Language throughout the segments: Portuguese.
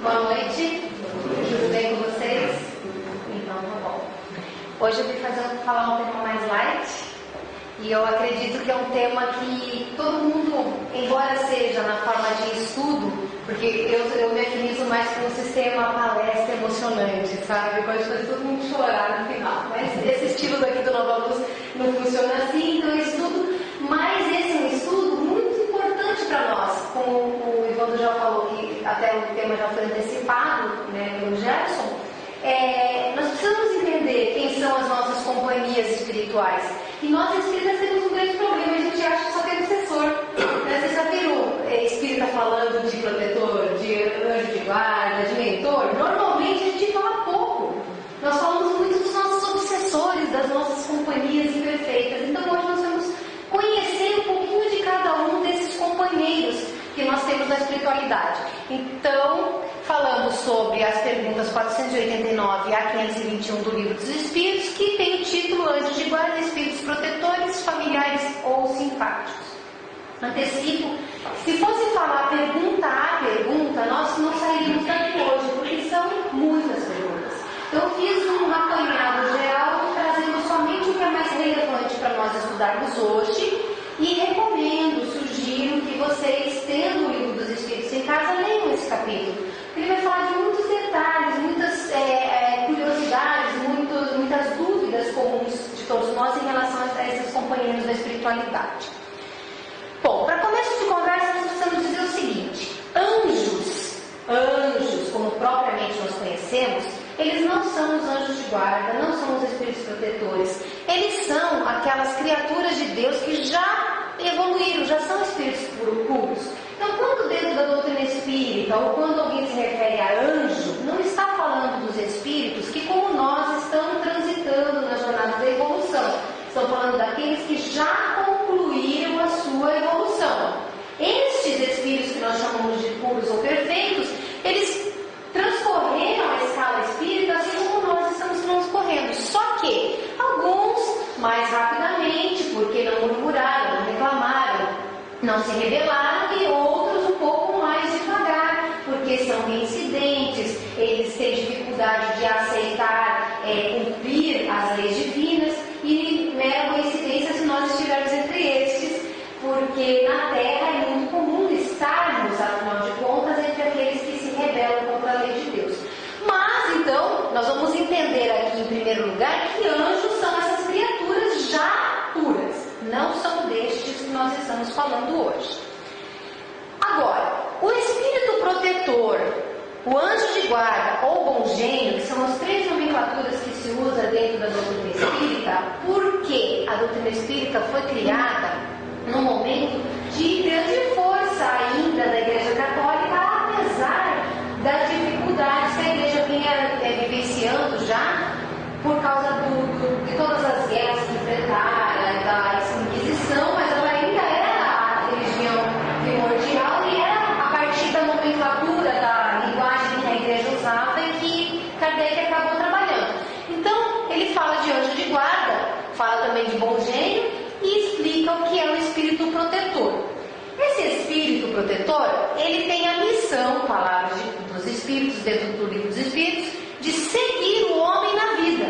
Boa noite, tudo bem com vocês? Então tá bom. Hoje eu vim falar um tema mais light e eu acredito que é um tema que todo mundo, embora seja na forma de estudo, porque eu me afinizo mais com o sistema palestra emocionante, sabe? Eu gosto de fazer todo mundo chorar no final, mas esse estilo daqui do Nova Luz não funciona assim, então eu estudo, mas esse é um estudo muito importante para nós, como o Ivaldo já falou, que até o tema já foi antecipado, né, pelo Gerson. Nós precisamos entender quem são as nossas companhias espirituais. E nós espíritas temos um grande problema, a gente acha que só tem obsessor. Vocês já viram espírita falando de protetor, de anjo de guarda, de mentor? Normalmente a gente fala pouco. Nós falamos muito dos nossos obsessores, das nossas companhias imperfeitas. Então hoje nós vamos conhecer um pouquinho de cada um desses companheiros que nós temos na espiritualidade. Então, falamos sobre as perguntas 489 a 521 do Livro dos Espíritos, que tem o título Anjos de Guarda, Espíritos Protetores, Familiares ou Simpáticos. Antecipo, se fosse falar pergunta a pergunta, nós não sairíamos daqui hoje, porque são muitas perguntas. Então, eu fiz um apanhado geral, trazendo somente o que é mais relevante para nós estudarmos hoje, e recomendo, sugiro que vocês, tendo o Livro dos Espíritos em casa, leiam esse capítulo. Ele vai falar de muitos detalhes, muitas curiosidades, muitas dúvidas comuns de todos nós em relação a esses companheiros da espiritualidade. Bom, para começo de conversa, nós precisamos dizer o seguinte: anjos, como propriamente nós conhecemos, eles não são os anjos de guarda, não são os espíritos protetores. Eles são aquelas criaturas de Deus que já evoluíram, já são espíritos puros. Então, quando dentro da doutrina espírita, ou quando alguém se refere a anjo, não está falando dos espíritos que, como nós, estão transitando na jornada da evolução. Estão falando daqueles que já concluíram a sua evolução. Estes espíritos que nós chamamos de puros ou perfeitos, eles transcorreram a escala espírita assim como nós estamos transcorrendo. Só que alguns mais rapidamente, porque não murmuraram, não reclamaram, não se rebelaram, e outros um pouco mais devagar, porque são reincidentes, eles têm dificuldade de aceitar, cumprir as leis divinas, e mera coincidência se nós estivermos entre estes, porque na Terra é muito comum estarmos, afinal de contas, entre aqueles que se rebelam contra a lei de Deus. Mas, então, nós vamos entender aqui, em primeiro lugar, que anjos são essas criaturas já puras, não são destes que nós estamos falando hoje. Agora, o espírito protetor, o anjo de guarda ou bom gênio, que são as três nomenclaturas que se usa dentro da doutrina espírita, porque a doutrina espírita foi criada num momento de grande força ainda da Igreja Católica, apesar das dificuldades que a Igreja vinha vivenciando já por causa de todas as guerras que enfrentaram, da Inquisição, mas ela ainda era a religião primordial e era a partir da nomenclatura, da linguagem que a Igreja usava e que Kardec acabou trabalhando. Então, ele fala de anjo de guarda, fala também de bom gênio e explica o que é o espírito protetor. Esse espírito protetor, ele tem a missão, palavras dos espíritos, dentro do Livro dos Espíritos, de seguir o homem na vida.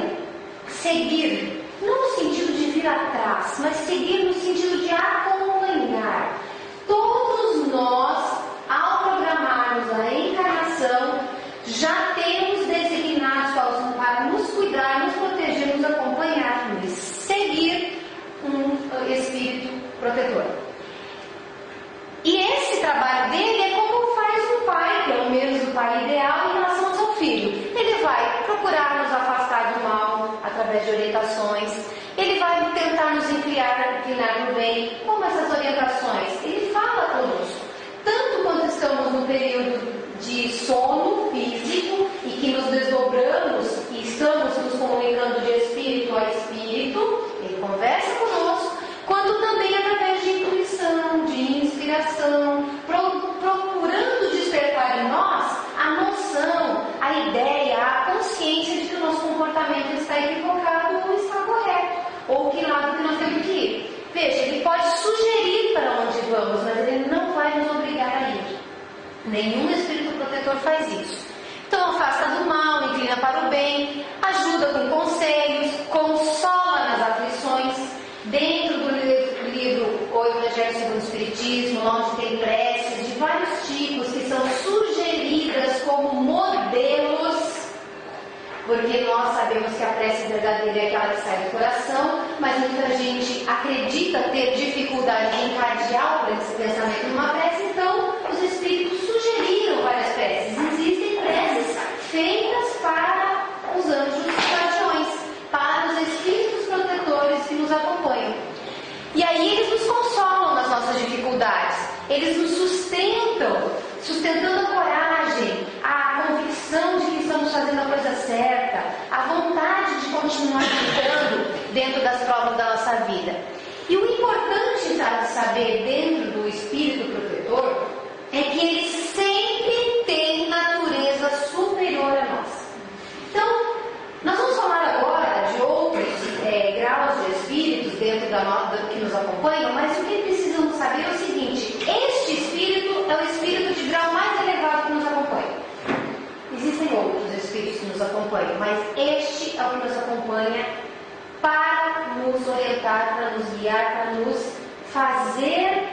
Seguir, não no sentido de vir atrás, mas seguir no sentido de acompanhar. Todos nós, ao programarmos a encarnação, já temos designados para nos cuidar, nos proteger, nos acompanhar, nos seguir um espírito protetor. E esse trabalho dele é como faz um pai, pelo menos o pai ideal, em relação ao seu filho. Ele vai procurar nos afastar do mal através de orientações. Ele vai tentar nos inclinar para o bem. Como essas orientações? Ele fala conosco. Tanto quando estamos no período de sono físico e que nos desdobramos e estamos nos comunicando de espírito a espírito, ele conversa conosco, quanto também através de intuição, de inspiração, procurando despertar em nós a noção, a ideia, a consciência de que o nosso comportamento está equivocado ou está correto, ou que lado que nós temos que ir. Veja, ele pode sugerir para onde vamos, mas ele não vai nos obrigar a ir. Nenhum espírito protetor faz isso. Então afasta do mal, inclina para o bem, ajuda com conselhos, consola nas aflições. Dentro do livro O Evangelho segundo o Espiritismo, onde tem preces de vários tipos que são sugeridas como modelos, porque nós sabemos que a prece verdadeira é aquela que sai do coração, mas muita gente acredita ter dificuldade de encadear esse pensamento numa prece, então os Espíritos sugeriram várias preces. Existem preces feitas para os anjos guardiões, para os Espíritos protetores que nos acompanham. E aí eles nos consolam nas nossas dificuldades, eles nos sustentam, sustentando a coragem, a convicção de que estamos fazendo a coisa certa, a vontade de continuar lutando dentro das provas da nossa vida. E o importante de saber dentro do Espírito protetor é que ele sempre tem natureza superior a nós. Então, nós vamos falar agora de outros graus de espíritos dentro que nos acompanham, mas o que precisamos saber é o seguinte: este espírito é o espírito de grau mais elevado que nos acompanha. Existem outros espíritos que nos acompanham, mas este é o que nos acompanha para nos orientar, para nos guiar, para nos fazer,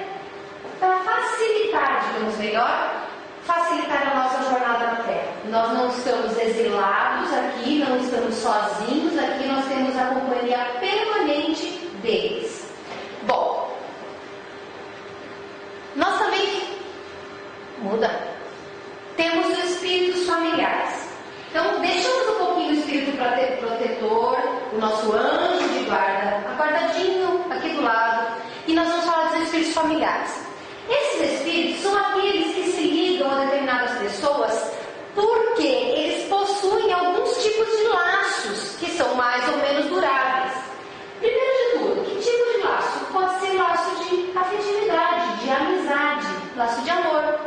para facilitar, digamos melhor, facilitar a nossa jornada na Terra. Nós não estamos exilados aqui, não estamos sozinhos aqui, nós temos a companhia permanente deles. Bom, nós também temos os espíritos familiares. Então, deixamos um pouquinho o espírito protetor, o nosso anjo de guarda, guardadinho aqui do lado, e nós vamos falar dos espíritos familiares. Esses espíritos são aqueles que se ligam a determinadas pessoas porque eles possuem alguns tipos de laços que são mais ou menos duráveis. Primeiro de tudo, que tipo de laço? Pode ser laço de afetividade, de amizade, laço de amor.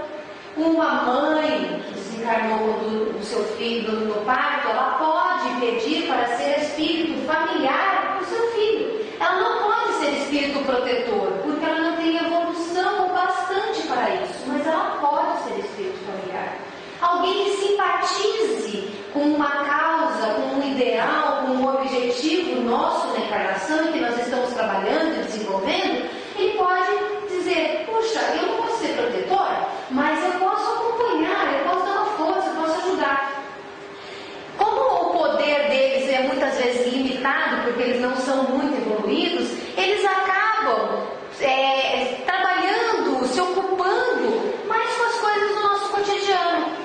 Uma mãe que se encarnou quando o seu filho no parto, ela pode pedir para ser espírito familiar do seu filho. Ela não pode ser espírito protetor, porque ela não tem evolução o bastante para isso, mas ela pode ser espírito familiar. Alguém que simpatize com uma causa, com um ideal, com um objetivo nosso na encarnação que nós estamos trabalhando e desenvolvendo, ele pode dizer: puxa, eu não posso ser protetor, mas eu posso acompanhar, eu posso dar uma força, eu posso ajudar. Como o poder deles é muitas vezes limitado, porque eles não são muito evoluídos, eles acabam trabalhando, se ocupando mais com as coisas do nosso cotidiano.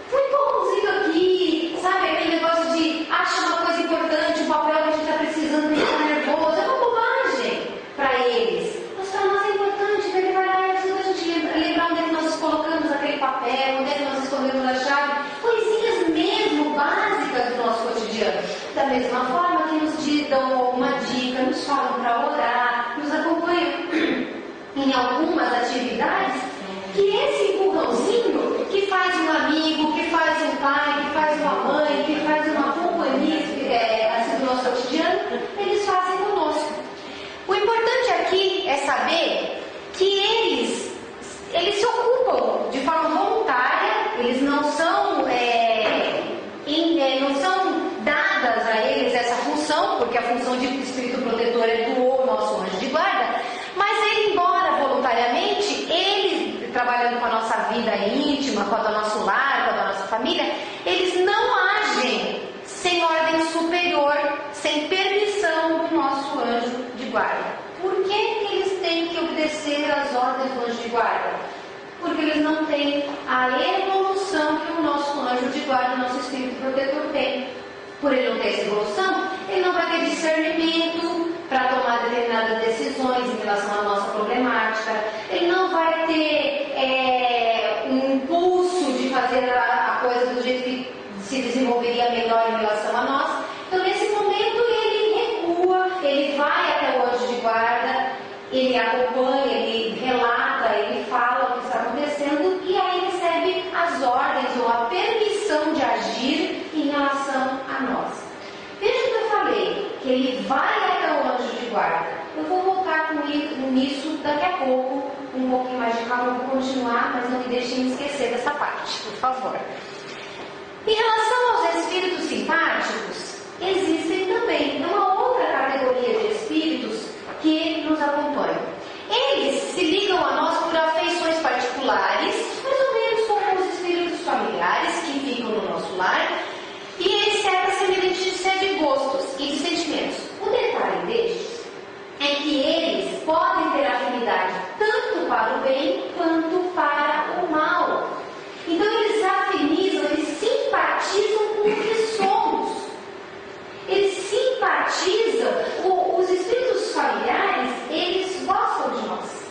Fui bonzinho aqui, sabe, aquele negócio de acha uma coisa importante, um papel que a gente está precisando, que está nervoso, é uma bobagem para eles. Mas para nós é importante, porque ele vai lá e ajuda a gente lembrar onde é que nós colocamos aquele papel, onde é que nós escondemos a chave, coisinhas mesmo básicas do nosso cotidiano. Da mesma forma que nos dão alguma dica, nos falam para orar, nos acompanham em algumas atividades, que esse empurrãozinho que faz um amigo, que faz um pai, que faz uma mãe, que faz uma companhia assim do nosso cotidiano, eles fazem conosco. O importante aqui é saber que eles se ocupam de forma voluntária, eles não são dadas a eles essa função, porque a função de espírito protetor é do nosso anjo de guarda, mas ele, embora voluntariamente, ele trabalhando com a nossa vida íntima, com a do nosso lar, com a da nossa família, eles não agem sem ordem superior, sem permissão do nosso anjo de guarda. Por que eles têm que obedecer às ordens do anjo de guarda? Porque eles não têm a evolução que o nosso anjo de guarda, o nosso espírito protetor tem. Por ele não ter essa evolução, ele não vai ter discernimento para tomar determinadas decisões em relação à nossa problemática, ele não vai ter um impulso de fazer a coisa do jeito que se desenvolveria melhor em relação a nós. Então, nesse momento, ele recua, ele vai até o anjo de guarda, ele acompanha, ele relata, ele fala o que está acontecendo e aí recebe as ordens ou a permissão de agir em relação a nós. Veja que eu falei, que ele vai até o anjo de guarda. Eu vou voltar com nisso daqui a pouco, um pouquinho mais de calma, eu vou continuar, mas não me deixem me esquecer dessa parte, por favor. Em relação aos espíritos simpáticos, existem também uma outra categoria de espíritos que nos acompanham. Eles se ligam a nós por afeições particulares, mais ou menos como os espíritos familiares que ficam no nosso lar, e eles servem semelhantes de gostos e de sentimentos. O detalhe destes é que eles podem ter afinidade tanto para o bem quanto para o mal. Então eles afinizam, eles simpatizam com o que somos. Eles simpatizam, os espíritos familiares, eles gostam de nós.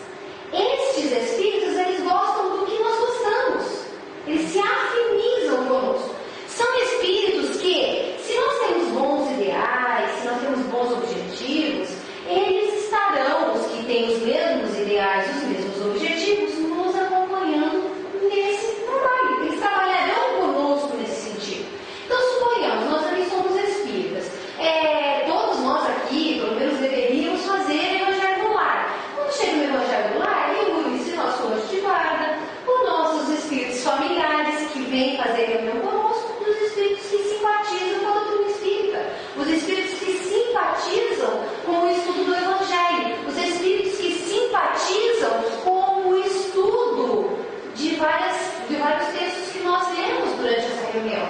Estes espíritos, eles gostam do que nós gostamos. Eles se afinizam conosco. São espíritos que, se nós temos bons ideais, se nós temos bons objetivos, eles estarão, os que têm os mesmos ideais, os mesmos objetivos, nos acompanhando nesse trabalho. Eles trabalharão conosco nesse sentido. Então, suponhamos, nós também somos espíritas. Todos nós aqui, pelo menos, deveríamos fazer evangelho no lar. Quando chega no evangelho no lar, reúne-se nosso anjo de guarda, os nossos espíritos familiares que vêm fazer reunião conosco, os espíritos que simpatizam com a doutrina espírita, os espíritos que simpatizam com o estudo do evangelho, os espíritos que simpatizam com o estudo de vários textos que nós lemos durante essa reunião.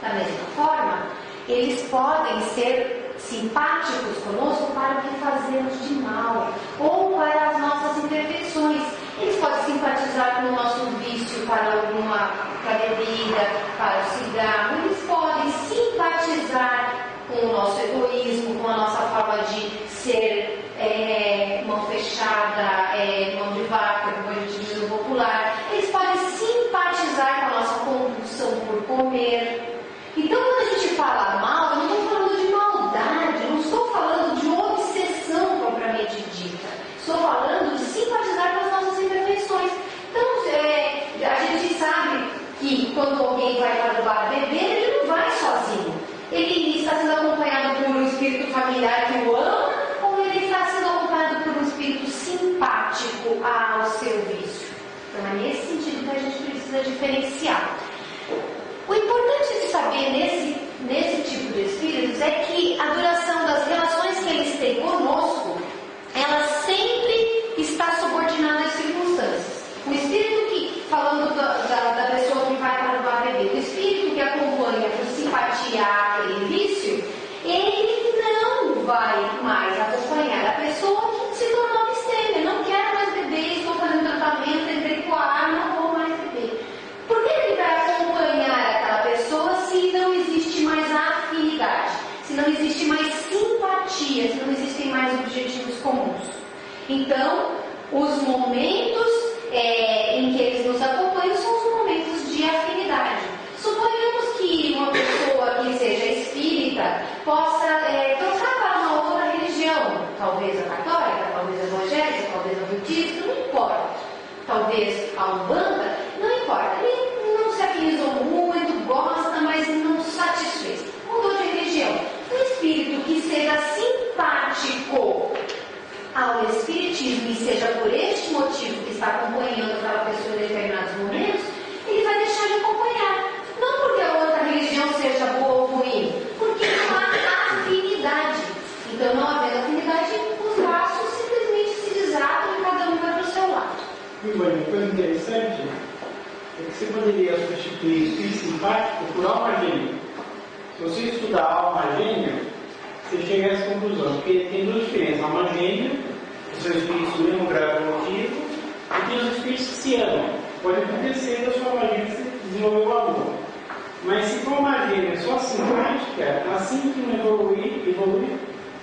Da mesma forma, eles podem ser simpáticos conosco para o que fazemos de mal ou para as nossas imperfeições. Eles podem simpatizar com o nosso vício para a bebida, para o cigarro. Eles podem simpatizar com o nosso egoísmo, com a nossa forma de ser mão fechada, mão de vaca, como a gente diz no popular. Eles podem simpatizar com a nossa compulsão por comer. Então, quando a gente fala mal, eu não estou falando de maldade, eu não estou falando de obsessão propriamente dita. Estou falando de simpatizar com as nossas imperfeições. Então, a gente sabe que quando alguém vai para o bar beber, ele não vai sozinho. Ele está sendo acompanhado por um espírito familiar que o ama, ou ele está sendo acompanhado por um espírito simpático ao seu vício. Então, é nesse sentido que a gente precisa diferenciar. O importante de saber nesse tipo de espíritos é que a duração das relações que eles têm conosco, ela sempre está subordinada às circunstâncias. O espírito que, falando da pessoa que vai para o bar beber, o espírito que acompanha por simpatia aquele vício, ele não vai mais acompanhar a pessoa que se tornou abstêmia. Não quero mais beber, estou fazendo tratamento, entrei com a arma, não vou mais beber. Por que ele vai acompanhar aquela pessoa se não existe mais afinidade, se não existe mais simpatia, se não existem mais objetivos comuns? Então, os momentos em que eles nos acompanham são os momentos de afinidade. Suponhamos que uma pessoa que seja espírita possa trocar para uma outra religião, talvez a católica, talvez a evangélica, talvez a budista, não importa. Talvez a Umbanda, não importa. Ele não se afinizou muito, gosta, mas não satisfez. Mudou de religião. Um espírito que seja simpático ao espiritismo e seja por este motivo que está acompanhando aquela pessoa em determinados momentos, ele vai deixar de acompanhar. Não porque a outra religião seja boa ou ruim, porque não há afinidade. Então, não havendo afinidade, os laços simplesmente se desatam e cada um vai para o seu lado. Uma coisa interessante é que você poderia substituir espírito simpático por alma gêmea. Se você estudar a alma gêmea, você chega a essa conclusão, porque tem duas diferenças: a alma gêmea, que são espíritos do mesmo grau evolutivo, e tem os espíritos que se amam. Pode acontecer da sua alma gêmea desenvolver o amor. Mas se for uma gêmea só simpática, assim que não evolui,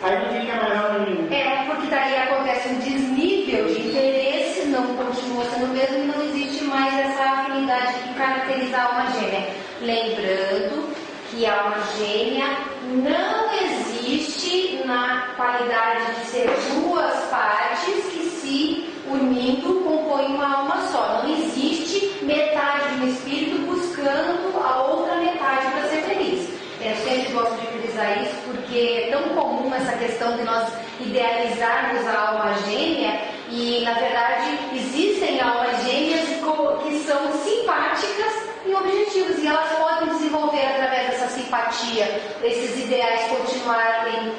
aí não fica mais alma gêmea. Porque daí acontece um desnível de interesse, não continua sendo o mesmo e não existe mais essa afinidade que caracteriza a alma gêmea. Lembrando que a alma gêmea não existe na qualidade de ser duas partes que se unindo compõem uma alma só. Não existe metade de um espírito buscando a outra metade para ser feliz. Eu sempre gosto de frisar isso porque é tão comum essa questão de nós idealizarmos a alma gêmea e E, na verdade, existem almas gêmeas que são simpáticas e objetivos, e elas podem desenvolver através dessa simpatia, esses ideais continuarem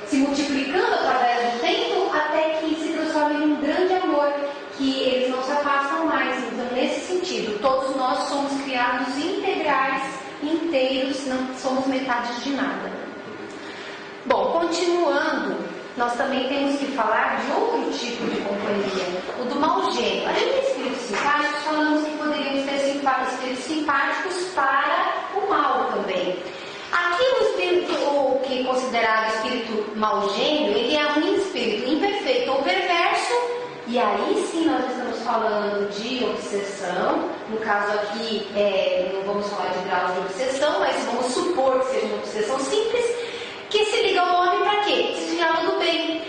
se multiplicando através do tempo, até que se transformem em um grande amor, que eles não se afastam mais. Então, nesse sentido, todos nós somos criados integrais, inteiros, não somos metades de nada. Bom, continuando, nós também temos que falar de outro tipo de companhia, o do mau gênio. Além de espíritos simpáticos, falamos que poderíamos ter espíritos simpáticos para o mal também. Aqui o espírito, o que é considerado espírito mau gênio, ele é um espírito imperfeito ou perverso, e aí sim nós estamos falando de obsessão. No caso aqui, não vamos falar de graus de obsessão, mas vamos supor que seja uma obsessão simples, que se liga ao homem para quê? Desviá-lo do bem.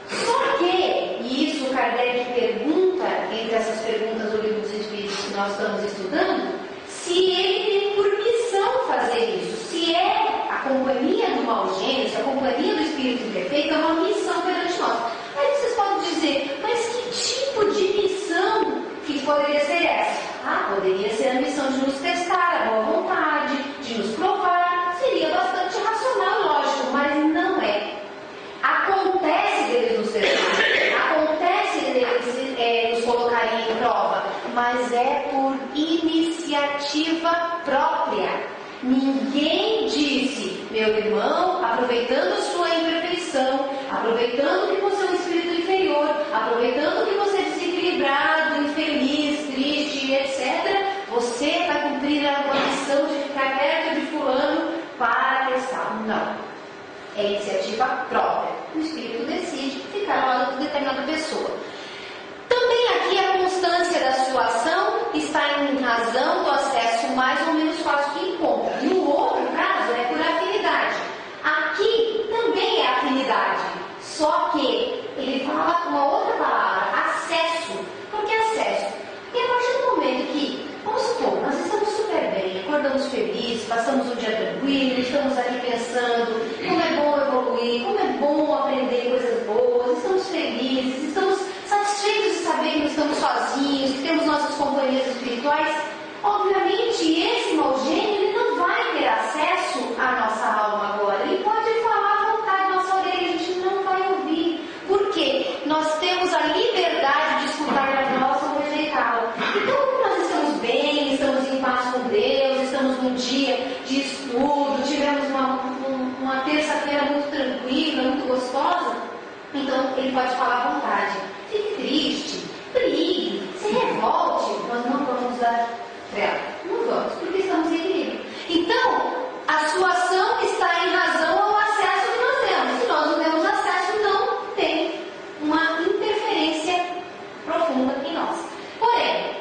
Só que, e isso Kardec pergunta, entre essas perguntas do Livro dos Espíritos que nós estamos estudando, se ele tem por missão fazer isso, se é a companhia do mau gênio, se a companhia do espírito imperfeito é uma missão perante nós. Aí vocês podem dizer, mas que tipo de missão que poderia ser essa? Poderia ser a missão de nos testar a boa vontade, de nos provar, seria bastante racional e lógico, mas não é. Acontece deles nos testar, acontece deles nos colocarem em prova, mas é por iniciativa própria. Ninguém disse, meu irmão, aproveitando a sua imperfeição, aproveitando que você é um espírito inferior, aproveitando que você é desequilibrado, infeliz, triste, etc., você vai cumprir a missão de ficar perto de fulano para testá-lo. Não. É iniciativa própria. O espírito decide ficar ao lado de determinada pessoa. Também aqui a constância da sua ação está em razão do acesso mais ou menos fácil que encontra. No outro caso é por afinidade. Aqui também é afinidade, só que ele fala uma outra palavra, acesso. Por que acesso? E a partir do momento que, vamos supor, nós estamos super bem, acordamos felizes, passamos um dia tranquilo, estamos aqui pensando como é bom evoluir, como é bom aprender coisas boas, estamos felizes, estamos satisfeitos de saber que não estamos sozinhos, que temos nossas companhias espirituais. Obviamente, esse mau gênio ele não vai ter acesso à nossa alma agora. Ele pode falar à vontade na nossa orelha, a gente não vai ouvir. Por quê? Nós temos a liberdade de escutar a voz ou rejeitá-la. Então, como nós estamos bem, estamos em paz com Deus, estamos num dia de estudo, tivemos uma terça-feira muito tranquila, muito gostosa, então ele pode falar à vontade. Fique triste, brigue, se revolte, nós não vamos dar trela. Não vamos, porque estamos em equilíbrio. Então, a sua ação está em razão ao acesso que nós temos. Se nós não temos acesso, então tem uma interferência profunda em nós. Porém,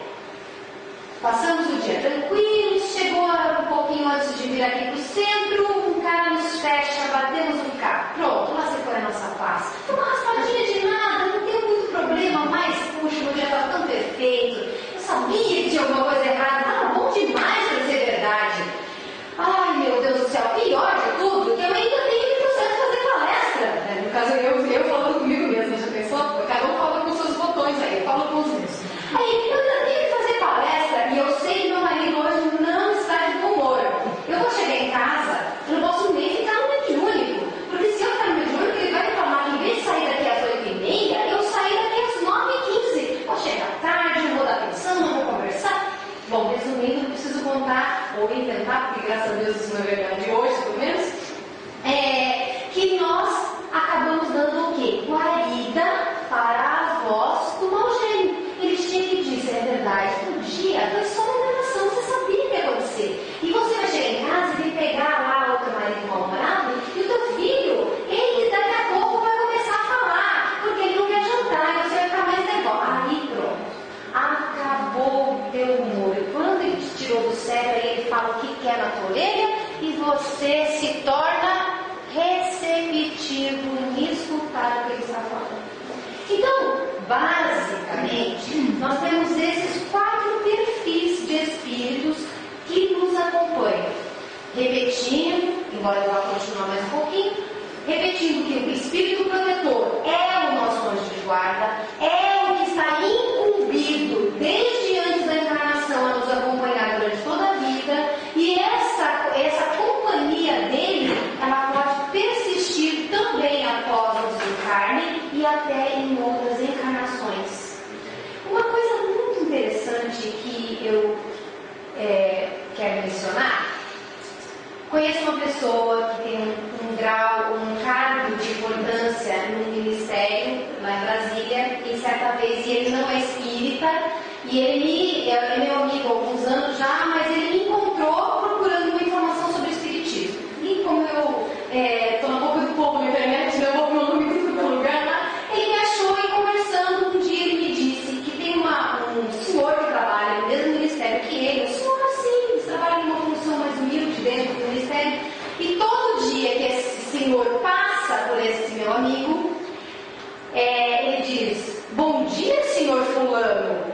passamos o dia tranquilos, chegou um pouquinho antes de vir aqui para o centro, um cara nos fecha, batemos no carro. Pronto, lá se foi a nossa paz. Foi uma raspadinha de nada, não tem muito problema, mas puxa, o dia estava tão perfeito. Eu sabia que tinha alguma coisa errada, estava bom demais para ser verdade. Ai, meu Deus do céu, pior de tudo, que eu ainda tenho que processo fazer palestra. No caso, eu falando comigo mesmo, já pensou? Cada um fala com seus botões aí, eu falo com os meus. Aí, eu ainda tenho que fazer palestra e eu sei que meu marido hoje não está de bom humor. Eu vou chegar em casa, eu não posso nem ficar no mediúnico, porque se eu ficar no mediúnico, ele vai reclamar que em vez de sair daqui às 8h30, eu saí daqui às 9h15. Vou chegar tarde, não vou dar atenção, não vou conversar. Bom, resumindo, não preciso contar ou inventar, porque graças a Deus isso não é verdade hoje, pelo menos, que nós acabamos dando o quê? Guarida para a voz do mau gênio. Ele tinha que dizer, é verdade, um dia foi só uma enganação, você sabia que ia acontecer. E você vai chegar em casa e vai pegar lá o teu marido mal-humorado, e o teu filho, ele daqui a pouco vai começar a falar, porque ele não quer jantar, e você vai ficar mais nervoso. Aí pronto, acabou o teu humor. E quando ele te tirou do sério, aí ele fala o que quer na tua orelha, e você se torna receptivo em escutar o que ele está falando. Então, basicamente, nós temos esses 4 perfis de espíritos que nos acompanham. Repetindo, embora eu vá continuar mais um pouquinho, repetindo que o espírito protetor é o nosso anjo de guarda, eu quero mencionar. Conheço uma pessoa que tem um grau, um cargo de importância no ministério, lá em Brasília, e certa vez, e ele não é espírita, e ele é meu amigo há alguns anos já, mas ele me encontrou procurando uma informação sobre o espiritismo. E como eu estou na boca do povo na internet, meu nome em todo lugar lá, ele me achou e conversando um dia ele me disse que tem um senhor que trabalha no mesmo ministério que ele, um senhor assim, trabalha em uma função mais humilde dentro do ministério, e todo dia que esse senhor passa por esse meu amigo, ele diz: bom dia, senhor fulano,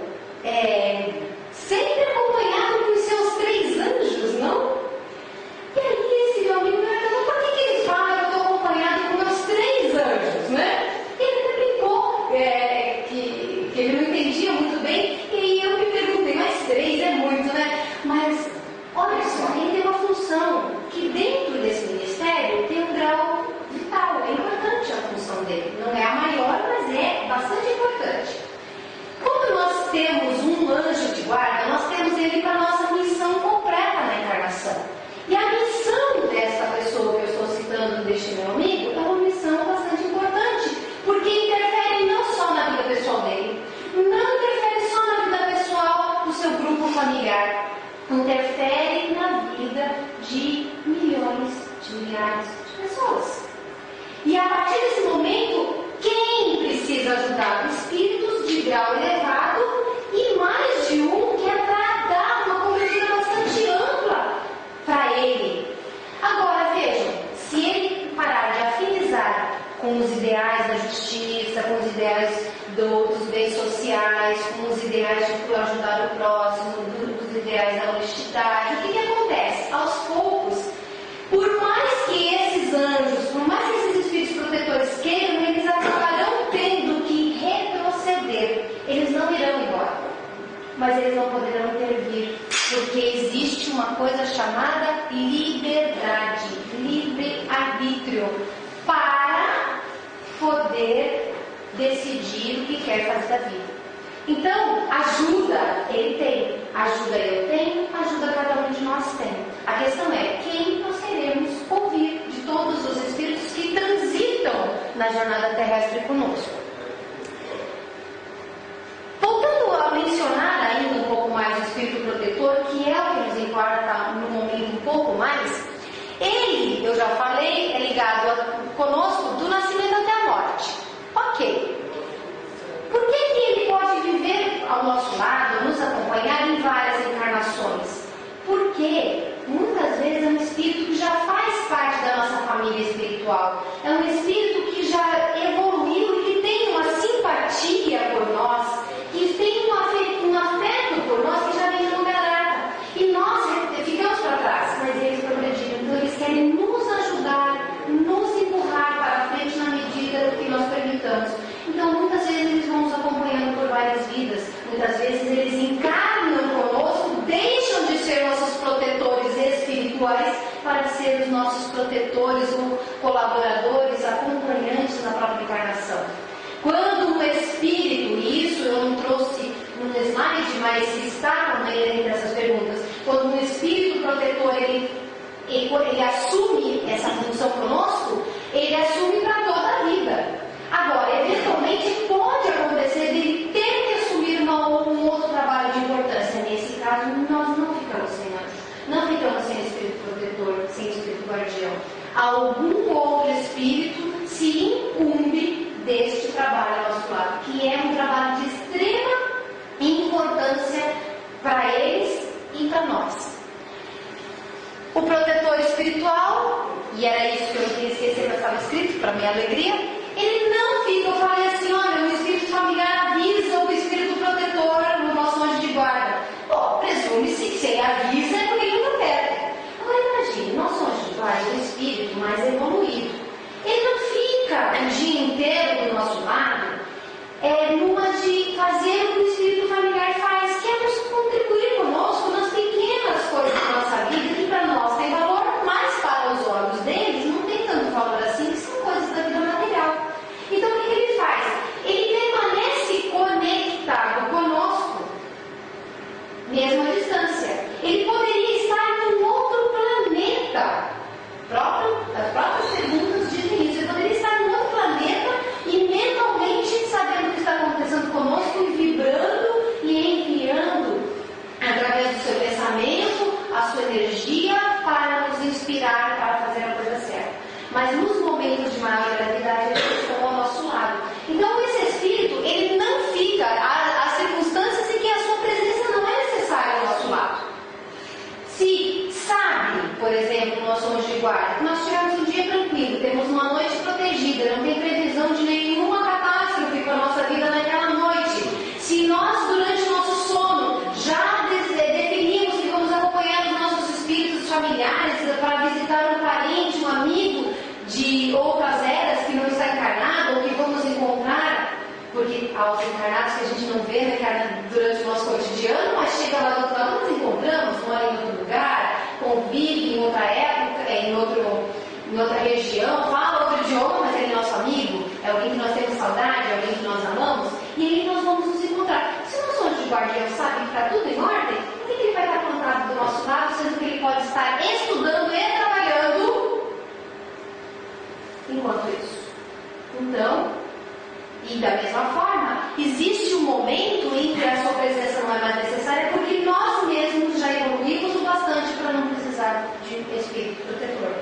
sempre acompanhado com seus 3 anjos, não? E aí esse meu amigo me perguntou: por que eles falam que eu estou acompanhado com meus 3 anjos, né? E ele até brincou, que ele não entendia muito bem, e aí eu me perguntei: mas 3 é muito, né? Mas olha só, ele tem uma função que dentro desse ministério tem um grau vital, é importante a função dele. Não é a maior, mas é bastante importante. Quando nós temos um anjo de guarda, nós temos ele para a nossa missão completa na encarnação. E a missão dessa pessoa que eu estou citando, deste meu amigo, é uma missão bastante importante, porque interfere não só na vida pessoal dele, não interfere só na vida pessoal do seu grupo familiar, interfere na vida de milhões, de milhares de pessoas. E a partir desse momento, quem precisa ajudar? Espíritos de grau elevado e mais de um que é para dar uma cobertura bastante ampla para ele. Agora vejam, se ele parar de afinizar com os ideais da justiça, com os ideais dos bens sociais, com os ideais de ajudar o próximo, dos ideais da honestidade, o que acontece? Aos poucos, por mais que esses anjos, por mais que esses espíritos protetores queiram, eles acabarão tendo que retroceder. Eles não irão embora, mas eles não poderão intervir, porque existe uma coisa chamada liberdade, livre-arbítrio, para poder decidir o que quer fazer da vida. Então, ajuda ele tem, ajuda eu tenho, ajuda cada um de nós tem. A questão é quem nós queremos ouvir de todos os espíritos que transitam na jornada terrestre conosco. Voltando a mencionar ainda um pouco mais o espírito protetor, que é o que nos importa no momento um pouco mais, ele, eu já falei, é ligado conosco do nascimento até a morte. Ok. Por que ele pode viver ao nosso lado, nos acompanhar em várias encarnações? Porque muitas vezes é um espírito que já faz parte da nossa família espiritual. É um espírito que já evoluiu e que tem uma simpatia por nós, que tem um afeto por nós que já vem de longa data. E nós ficamos para trás, mas eles progrediram. Então eles querem nos ajudar, nos empurrar para a frente na medida do que nós permitamos. Então muitas vezes eles vão nos acompanhando por várias vidas. Muitas vezes eles encarnam conosco, deixam de ser nossos protetores espirituais para ser os nossos protetores ou colaboradores, acompanhantes na própria encarnação. Quando um espírito, e isso eu não trouxe no slide, mas está também entre essas perguntas, quando um espírito protetor ele assume essa função conosco, ele assume para toda a vida. Agora, eventualmente pode acontecer de ele ter que assumir um outro trabalho de importância. Nesse caso, nós não ficamos sem anjo, não ficamos sem espírito protetor, sem espírito guardião. Algum outro espírito se incumbe deste trabalho ao nosso lado, que é um trabalho de extrema importância para eles e para nós. O protetor espiritual, e era isso que eu não queria esquecer, mas estava escrito para minha alegria, ele não fica, eu falei assim, olha, o espírito familiar avisa o espírito protetor no nosso anjo de guarda. Bom, presume-se que se ele avisa é porque ele não protege. Agora imagine, nosso anjo de guarda é um espírito mais evoluído. Ele não fica o dia inteiro do nosso lado, numa de fazer o que o espírito familiar faz, que é nos contribuir conosco nas pequenas coisas da nossa vida, que para nós tem valor, mas para os olhos deles não tem tanto valor assim, que são coisas da vida material. Então o que ele faz? Ele permanece guarda, que nós tivemos um dia tranquilo, temos uma noite protegida, não tem previsão de nenhuma catástrofe para a nossa vida naquela noite. Se nós, durante o nosso sono, já definimos que vamos acompanhar os nossos espíritos familiares para visitar um parente, um amigo de outras eras que não está encarnado, ou que vamos encontrar, porque aos encarnados que a gente não vê, né, durante o nosso cotidiano, mas chega lá do outro lado, nos encontramos, mora em outro lugar, convive em outra época, em outra região, fala outro idioma, mas ele é nosso amigo, é alguém que nós temos saudade, é alguém que nós amamos, e aí nós vamos nos encontrar. Se o nosso anjo de guardião sabe que está tudo em ordem, por que ele vai estar plantado do nosso lado, sendo que ele pode estar estudando e trabalhando enquanto isso? Então, e da mesma forma, existe um momento em que a sua presença não é mais necessária porque nós mesmos já evoluímos o bastante para não precisar de espírito protetor.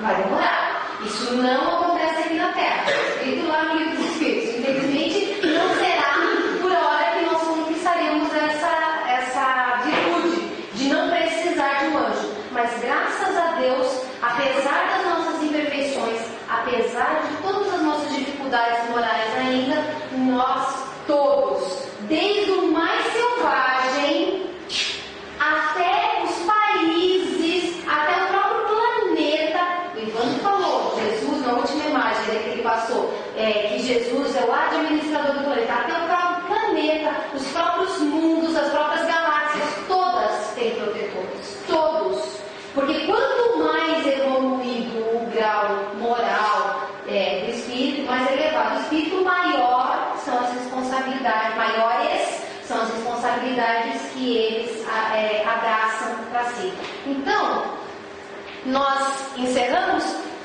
Vai demorar. Isso não acontece aqui na Terra. Escrito lá no livro dos Espíritos. Infelizmente, não será por hora que nós conquistaremos essa virtude de não precisar de um anjo. Mas graças a Deus, apesar das nossas imperfeições, apesar de todas as nossas dificuldades morais ainda, nós todos, desde o mais selvagem até os países, até o próprio planeta, o Ivan falou, Jesus na última imagem que ele passou, que Jesus é o administrador do planeta, até o próprio planeta, os próprios mundos, as próprias galáxias, todas têm protetores, todos. Porque quanto mais evoluído o grau moral do espírito, mais elevado o espírito, maior são as responsabilidades, maiores são as responsabilidades que eles abraçam para si. Então, nós encerramos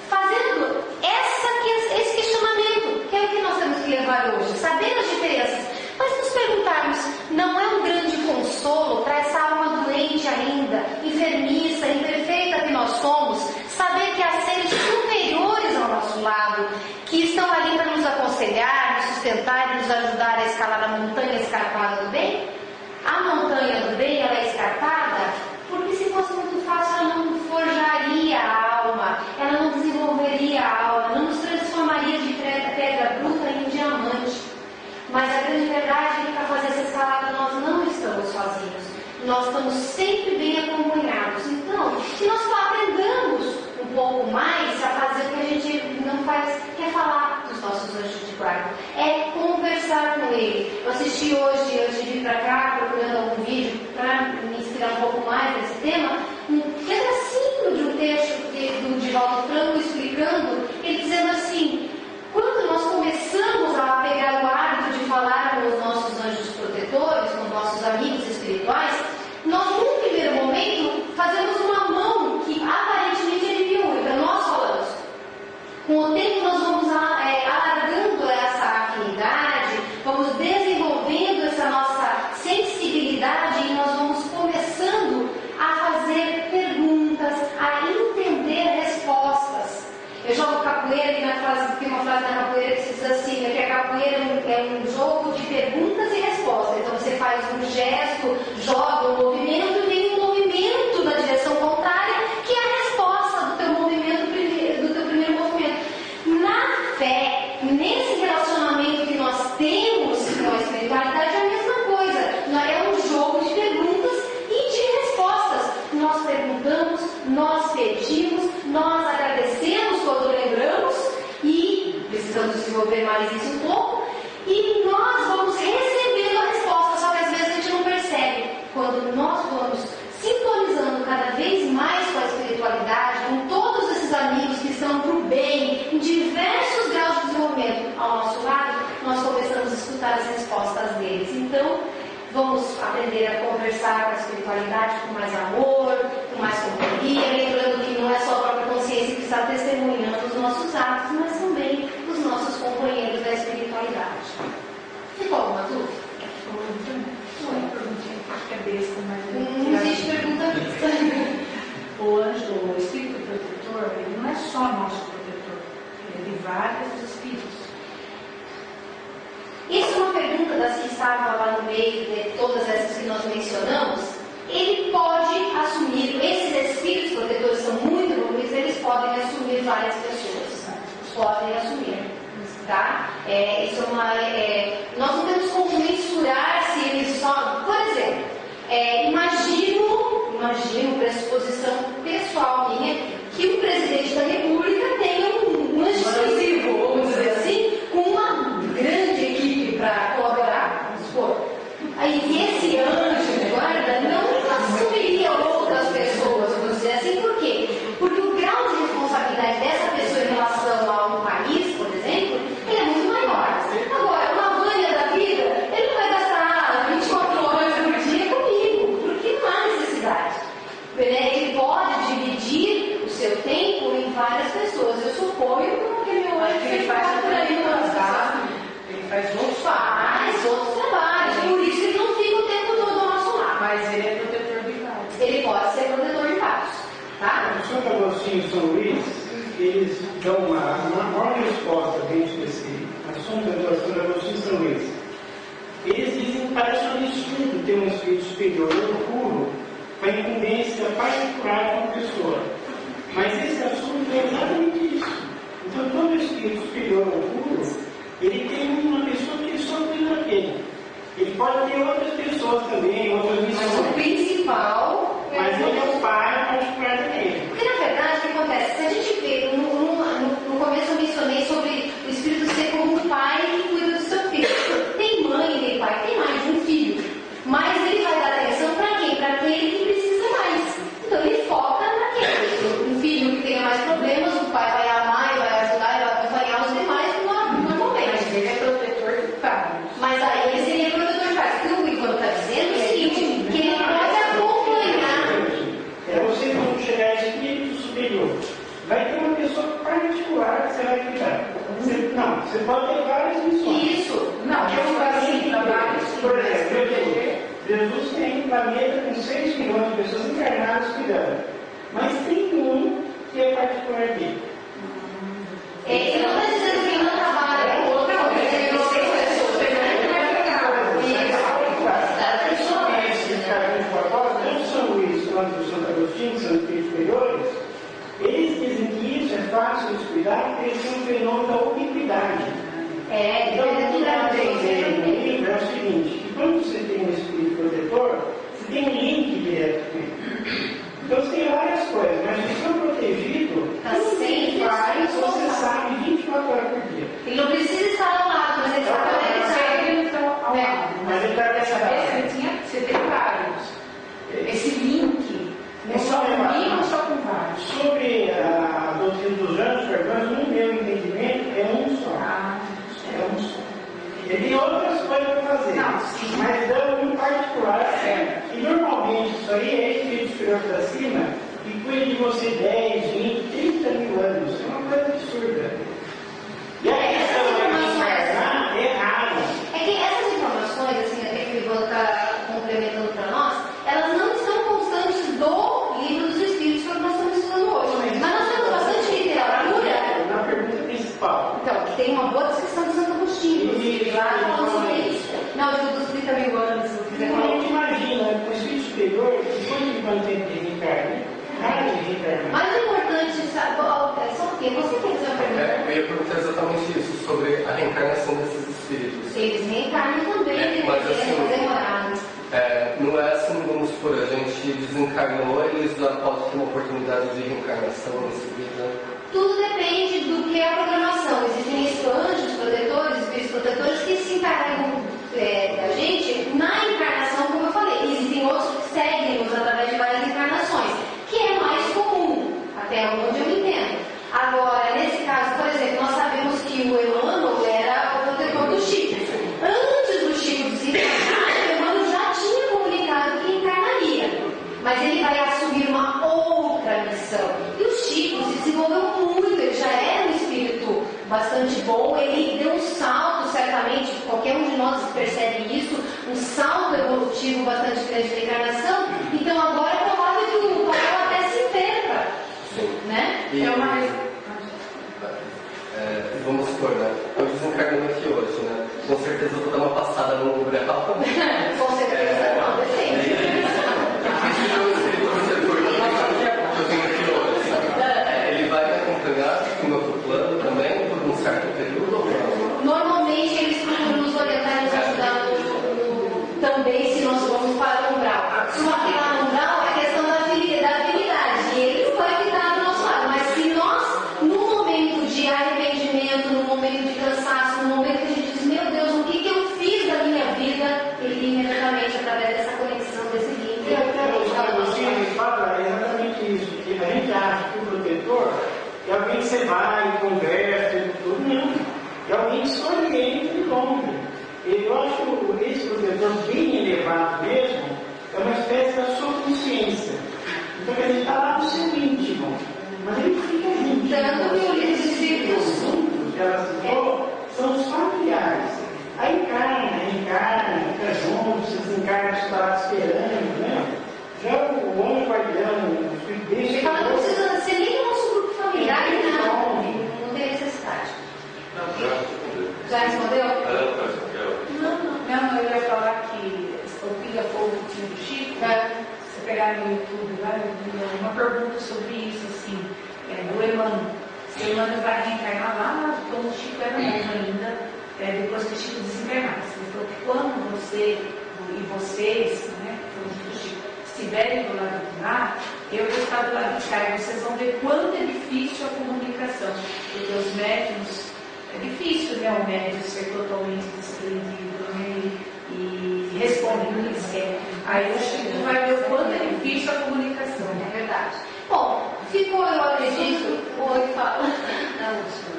fazendo esse questionamento, que é o que nós temos que levar hoje, sabendo as diferenças, mas nos perguntarmos, não é um grande consolo para essa alma doente ainda, enfermiça, imperfeita que nós somos, saber que há seres superiores ao nosso lado, que estão ali para nos aconselhar, nos sustentar e nos ajudar a escalar a montanha escarpada do bem? A montanha do bem, ela é escarpada porque se fosse muito fácil, ela não forjaria a alma, ela não desenvolveria a alma, não nos transformaria de pedra bruta em diamante. Mas a grande verdade é que para fazer essa escalada nós não estamos sozinhos. Nós estamos sempre bem acompanhados. Então, se nós aprendamos um pouco mais a fazer o que a gente não faz, que é falar dos nossos anjos de guarda, é conversar com ele. Eu assisti hoje, antes de vir para cá, procurando algum vídeo para me inspirar um pouco mais nesse tema, um pedacinho de um texto do Divaldo Franco explicando, ele dizendo assim: quando nós começamos a pegar o hábito de falar com os nossos anjos protetores, com os nossos amigos espirituais, nós, num primeiro momento, fazemos uma mão que aparentemente alivia muito, nós falamos. Com o tempo, nós vamos alargando essa afinidade, vamos desenvolvendo essa nossa sensibilidade e nós vamos começando a fazer perguntas, a entender respostas. Eu jogo capoeira e tem uma frase na capoeira que se diz assim, que a capoeira é um jogo de perguntas e respostas. Então você faz um gesto, joga um movimento e vem um movimento na direção contrária, que é a resposta do teu movimento, do teu primeiro movimento. Na fé, nesse relacionamento que nós temos com a espiritualidade, é a mesma coisa. É um jogo de perguntas e de respostas. Nós perguntamos, nós pedimos, nós agradecemos quando lembramos e precisamos desenvolver mais isso um pouco, e nós vamos recebendo a resposta, só que às vezes a gente não percebe. Quando nós vamos sintonizando cada vez mais com a espiritualidade, com todos esses amigos que estão para o bem, em diversos graus de desenvolvimento ao nosso lado, nós começamos a escutar as respostas deles. Então, vamos aprender a conversar com a espiritualidade com mais amor, com mais companhia, lembrando que não é só a própria consciência que está testemunhando os nossos atos, mas também os nossos companheiros da espiritualidade. Ficou alguma dúvida? Não é perguntinha de cabeça, mas... Não existe pergunta besta. O anjo, o espírito protetor, ele não é só nosso protetor, ele é de vários espíritos. Isso é uma pergunta das que estava lá no meio de todas essas que nós mencionamos. Ele pode assumir, esses espíritos protetores são muito evoluídos, eles podem várias pessoas. Podem assumir. Tá? Isso nós não temos como mensurar se eles só. Por exemplo, imagino, pressuposição pessoal minha, que o presidente da República tenha um exclusivo, vamos dizer assim, com uma grande equipe para colaborar. Vamos supor. Aí esse anjo de guarda não assumiria outras pessoas, vamos dizer assim, por quê? Porque o grau de responsabilidade dessa pessoa em relação a um país, por exemplo, ele é muito maior. Agora, uma Vânia da vida, ele não vai gastar 24 horas por dia comigo, porque não há necessidade. Ele pode dividir o seu tempo em várias pessoas. Eu suponho que meu anjo ele faz por aí no WhatsApp, ele faz outros trabalhos. Por isso ele não fica o tempo todo ao nosso lado. Mas ele é protetor de vários. Ele pode ser protetor de vários. Tá? O Santo Agostinho e São Luís, eles dão uma maior resposta dentro desse assunto do Santo Agostinho e São Luís. Eles dizem que parece um absurdo ter um espírito superior ou puro para incumbência particular de uma pessoa. Mas esse assunto é exatamente isso. Então, todo espírito superior ou puro, ele tem uma pessoa que só cuida daquele. Ele pode ter outras pessoas também, outras missões. Mas o principal Mas ele é o pai particular dele. Porque, na verdade, o que acontece? Se a gente vê, no começo eu mencionei sobre o Espírito ser como um pai que cuida do seu filho. Tem mãe, tem pai, tem mais de um filho. Mas ele vai dar atenção para quem? Para aquele que precisa mais. Então ele foca naquele. Um filho que tenha mais problemas, o pai vai amar, e vai ajudar, e vai acompanhar os demais normalmente. Mas ele é protetor de vários. Mas aí ele seria protetor de vários. O que o Igor está dizendo é o seguinte, que ele pode acompanhar. É você quando chegar a espírito superior. Vai ter uma pessoa particular que você vai cuidar. Você pode ter várias missões. Isso. Não, eu assim, trabalho. Por exemplo, Jesus tem um planeta com 6 milhões de pessoas encarnadas cuidando. Mas tem um que é particular dele. Ele não está dizendo que ele não trabalha com outra coisa. Ele não tem pessoas. Tanto São Luís quanto o Santo Agostinho, são espíritos superiores, eles dizem que isso é fácil de cuidar porque eles têm um fenômeno da ubiquidade. Então, o que dá a entender no livro é o seguinte, que quando você tem um espírito protetor, você tem um link direto com ele. Então você tem várias coisas, mas o seu protegido, tudo que ele faz, você sabe 24 horas por dia. Ele não precisa estar ao lado, mas ele está conectado. Ele está ao lado. Mas ele está Dessa vez ele tinha que ser vários. Esse link, não só comigo, não só com vários. Sobre a doutrina dos anjos, no meu entendimento, é um só. É um só. Ele tem outras coisas para fazer, Não, sim. mas dá um particular. E normalmente isso aí é espírito superior para cima, que cuida de você 10, 20, 30 mil anos. É uma coisa absurda. E aí, Essas informações, é raro. é que essas informações, assim, até que o Ivan está complementando para nós, elas não estão constantes do livro dos Espíritos que nós estamos estudando hoje. Mas nós temos bastante literatura. Na pergunta principal. Então, que tem uma boa descrição de Santo Agostinho, inclusive, lá falando sobre isso. Não, eu digo dos 30 mil anos, se quiser A falar. gente imagina, o espírito superior, depois de quanto tempo ele reencarna, raro de reencarnar. Mas o importante, sabe, só o quê? Você tem que fazer uma pergunta. Eu ia perguntar exatamente isso, sobre a reencarnação desses espíritos. Eles reencarnam também, Mas eles assim, demoraram. não é assim, vamos supor, a gente desencarnou e eles podem ter uma oportunidade de reencarnação em seguida. Tudo depende do que é a programação. Existem anjos protetores, espíritos protetores que se encarregam da gente na encarnação, como eu falei. Existem outros que seguem-nos através de várias encarnações, que é mais comum, até onde eu entendo. Agora, nesse caso, por exemplo, nós sabemos que o Emmanuel era o protetor do Chico. Antes do Chico desencarnar, o Emmanuel já tinha comunicado que encarnaria. Mas ele vai assumir uma outra missão. E o Chico se desenvolveu muito, ele já era um espírito bastante bom, ele deu um salto, certamente, qualquer um de nós percebe isso, um salto evolutivo bastante grande da encarnação. Então agora é provável que o papel até se inverta. Né? E, vamos supor, né? Eu desencarnando aqui hoje, né? Com certeza eu vou dar uma passada no umbral. Com certeza não, depende. Eu tenho aqui hoje, ele vai me acompanhar você vai, conversa, tudo, não. Realmente só orienta de longe. Eu acho esse protetor bem elevado mesmo, é uma espécie da sua consciência. Então, quer dizer, está lá no seu íntimo, mas ele fica íntimo. Tanto que o livro de Espíritos que ela citou são os familiares. Aí reencarna, fica junto, se desencarna, está lá esperando, né? Já o anjo guardião, o espírito dele. Ele fala, não precisa ser nem o nosso grupo familiar, nem nada. Não tem necessidade. Já respondeu? Não, eu ia falar que o Pilha-Fogo tinha do Chico, você pegar no YouTube, vai, uma pergunta sobre isso, assim, do Emmanuel. Se o Emmanuel vai reencarnar lá, quando o Chico era novo ainda, depois que o Chico desencarnasse. Ele falou que quando você e vocês, né, do Chico, estiverem do lado de lá, eu vou estar do lado de cá, e vocês vão ver quanto é difícil a comunicação, porque os médiuns, é difícil, né, o médium ser totalmente desprendido, né, e responder o que eles querem. Aí o Chico vai ver o quanto é difícil a comunicação. É verdade. Bom, ficou, eu acredito. Oi, fala. Na última.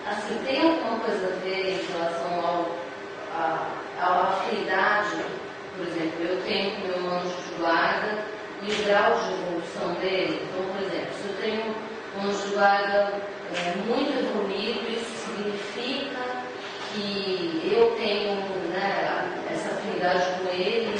Assim, tem alguma coisa a ver em relação à afinidade? Por exemplo, eu tenho meu anjo de guarda e o grau de evolução dele. Então, por exemplo, se eu tenho um anjo de guarda muito evoluído, isso significa que eu tenho, né, essa afinidade com ele.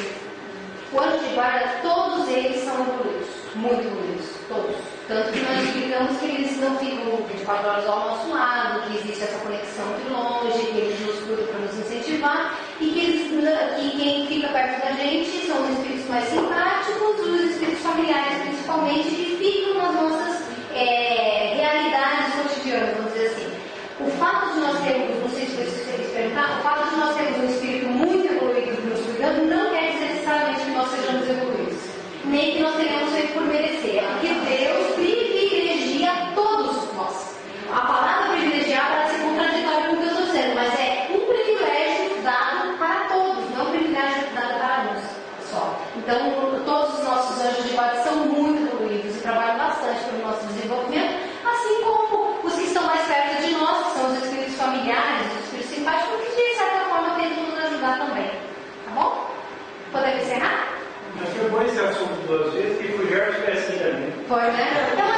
O anjo de guarda, todos eles são evoluídos, muito evoluídos, todos. Tanto que nós explicamos que eles não ficam 24 horas ao nosso lado, que existe essa conexão de longe, que eles nos cuidam para nos incentivar, e que quem fica perto da gente são os espíritos mais simpáticos, os espíritos familiares principalmente, que ficam nas nossas realidades cotidianas, vamos dizer assim. O fato de nós termos, não sei se vocês perguntaram, o fato de nós termos um espírito muito evoluído nos cuidando não quer dizer necessariamente que nós sejamos evoluídos, nem que nós tenhamos feito por merecer, é porque Deus privilegia todos nós. A palavra privilegiar parece contraditória com o que eu estou dizendo, mas é um privilégio dado para todos, não um privilégio dado para uns só. Então, todos os nossos anjos de guarda são muito evoluídos e trabalham bastante pelo nosso desenvolvimento, assim como os que estão mais perto de nós, que são os espíritos familiares, os espíritos simpáticos, que de certa forma tentam nos ajudar também. Tá bom? Podemos encerrar? Mas foi bom esse assunto 2 vezes, que o Gerson é assim também. Foi, né? Então,